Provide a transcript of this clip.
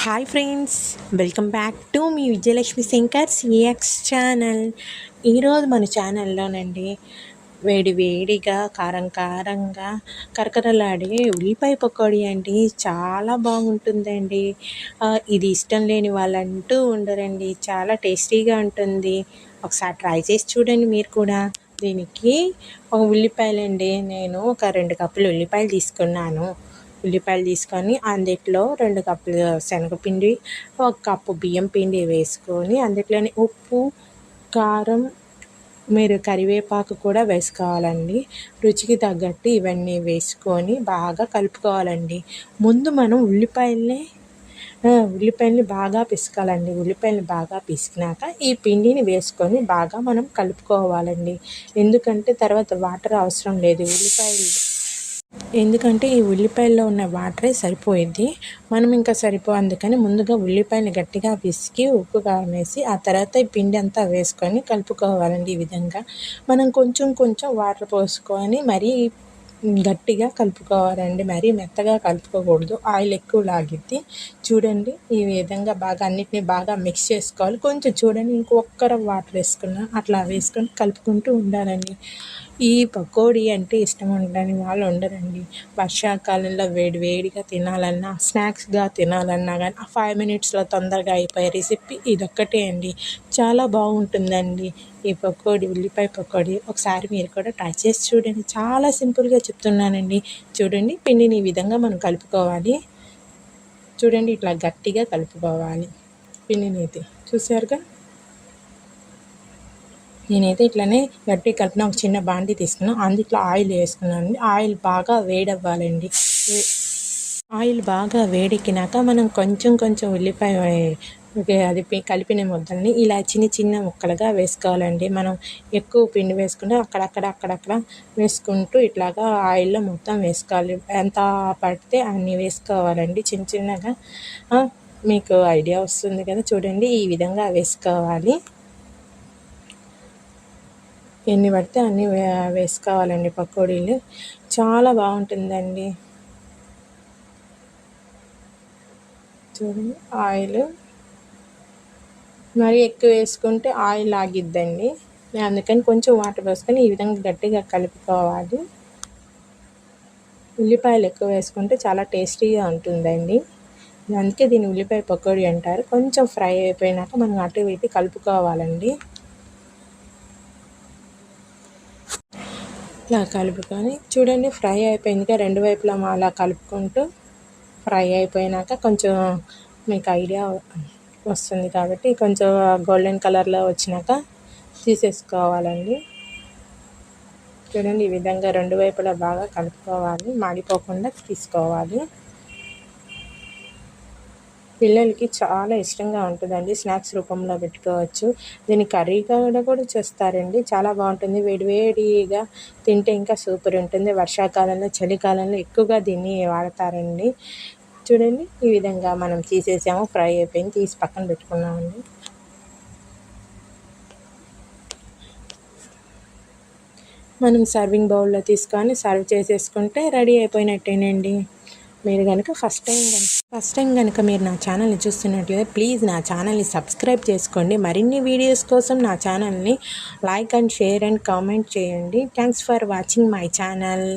Hi friends, welcome back to me Vijayalakshmi Shankar CX channel. ఈరోజు మన ఛానల్లోనండి వేడి వేడిగా కారం కారంగా కరకరలాడే ఉల్లిపాయ పకోడీ అండి. చాలా బాగుంటుందండి. ఇది ఇష్టం లేని వాళ్ళంటూ ఉండరండి. చాలా టేస్టీగా ఉంటుంది. ఒకసారి ట్రై చేసి చూడండి మీరు కూడా. దీనికి ఒక ఉల్లిపాయలండి, నేను ఒక 2 కప్పులు ఉల్లిపాయలు తీసుకున్నాను. ఉల్లిపాయలు తీసుకొని అందులో 2 కప్పులు శనగపిండి, 1 కప్పు బియ్యం పిండి వేసుకొని అందులోనే ఉప్పు, కారం, మీరు కరివేపాకు కూడా వేసుకోవాలండి. రుచికి తగ్గట్టు ఇవన్నీ వేసుకొని బాగా కలుపుకోవాలండి. ముందు మనం ఉల్లిపాయల్ని బాగా పిసకాలండి. ఉల్లిపాయలు బాగా పిసికినాక ఈ పిండిని వేసుకొని బాగా మనం కలుపుకోవాలండి. ఎందుకంటే తర్వాత వాటర్ అవసరం లేదు. ఎందుకంటే ఈ ఉల్లిపాయల్లో ఉన్న వాటరే సరిపోయిద్ది. మనం ఇంకా అందుకని ముందుగా ఉల్లిపాయలు గట్టిగా పిసికి ఉప్పు కారం వేసి ఆ తర్వాత ఈ పిండి అంతా వేసుకొని కలుపుకోవాలండి. ఈ విధంగా మనం కొంచెం కొంచెం వాటర్ పోసుకొని మరీ గట్టిగా కలుపుకోవాలండి. మరీ మెత్తగా కలుపుకోకూడదు, ఆయిల్ ఎక్కువ లాగిద్ది. చూడండి, ఈ విధంగా బాగా అన్నిటినీ బాగా మిక్స్ చేసుకోవాలి. కొంచెం చూడండి, ఇంకొక వాటర్ వేసుకున్నా అట్లా వేసుకొని కలుపుకుంటూ ఉండాలండి. ఈ పకోడీ అంటే ఇష్టం ఉండని వాళ్ళు ఉండరండి. వర్షాకాలంలో వేడివేడిగా తినాలన్నా, స్నాక్స్గా తినాలన్నా కానీ 5 మినిట్స్లో తొందరగా అయిపోయే రెసిపీ ఇదొక్కటే అండి. చాలా బాగుంటుందండి ఈ పకోడీ, ఉల్లిపాయ పకోడీ. ఒకసారి మీరు కూడా ట్రై చేసి చూడండి. చాలా సింపుల్గా చెప్తున్నానండి. చూడండి, పిండిని ఈ విధంగా మనం కలుపుకోవాలి. చూడండి, ఇట్లా గట్టిగా కలుపుకోవాలి పిండిని అయితే. చూసారుగా, నేనైతే ఇట్లానే గట్టి కలిపిన ఒక చిన్న బాండీ తీసుకున్నాను. అందులో ఆయిల్ వేసుకున్నాను. ఆయిల్ బాగా వేడవ్వాలండి. ఆయిల్ బాగా వేడెక్కినాక మనం కొంచెం కొంచెం ఉల్లిపాయ అది కలిపిన ముద్దల్ని ఇలా చిన్న చిన్న ముక్కలుగా వేసుకోవాలండి. మనం ఎక్కువ పిండి వేసుకుంటే అక్కడక్కడ వేసుకుంటూ ఇట్లాగా ఆయిల్లో మొత్తం వేసుకోవాలి. ఎంత పడితే అన్ని వేసుకోవాలండి చిన్న చిన్నగా. మీకు ఐడియా వస్తుంది కదా. చూడండి, ఈ విధంగా వేసుకోవాలి. ఎన్ని పడితే అన్నీ వేసుకోవాలండి. పకోడీలు చాలా బాగుంటుందండి. చూడండి, ఆయిల్ మరీ ఎక్కువ వేసుకుంటే ఆయిల్ ఆగిద్దండి. అందుకని కొంచెం వాటర్ వేసుకొని ఈ విధంగా గట్టిగా కలుపుకోవాలి. ఉల్లిపాయలు ఎక్కువ వేసుకుంటే చాలా టేస్టీగా ఉంటుందండి. అందుకే దీన్ని ఉల్లిపాయ పకోడీ అంటారు. కొంచెం ఫ్రై అయిపోయినాక మనం అటు ఇటు కలుపుకోవాలండి. ఇలా కలుపుకొని చూడండి, ఫ్రై అయిపోయిందిగా. 2 వైపులా అలా కలుపుకుంటూ ఫ్రై అయిపోయినాక కొంచెం మీకు ఐడియా వస్తుంది కాబట్టి కొంచెం గోల్డెన్ కలర్లో వచ్చినాక తీసేసుకోవాలండి. చూడండి, ఈ విధంగా 2 వైపులా బాగా కలుపుకోవాలి. మాడిపోకుండా తీసుకోవాలి. పిల్లలకి చాలా ఇష్టంగా ఉంటుందండి. స్నాక్స్ రూపంలో పెట్టుకోవచ్చు. దీన్ని కర్రీగా కూడా చేస్తారండి. చాలా బాగుంటుంది. వేడివేడిగా తింటే ఇంకా సూపర్ ఉంటుంది. వర్షాకాలంలో, చలికాలంలో ఎక్కువగా దీన్ని వాడతారండి. చూడండి, ఈ విధంగా మనం తీసేసాము. ఫ్రై అయిపోయింది, తీసి పక్కన పెట్టుకున్నామండి. మనం సర్వింగ్ బౌల్లో తీసుకొని సర్వ్ చేసేసుకుంటే రెడీ అయిపోయినట్టేనండి. మీరు కనుక ఫస్ట్ టైం కనుక మీరు నా ఛానల్ని చూస్తున్నట్లయితే ప్లీజ్ నా ఛానల్ని సబ్స్క్రైబ్ చేసుకోండి. మరిన్ని వీడియోస్ కోసం నా ఛానల్ని like and share and comment చేయండి. Thanks for watching my channel.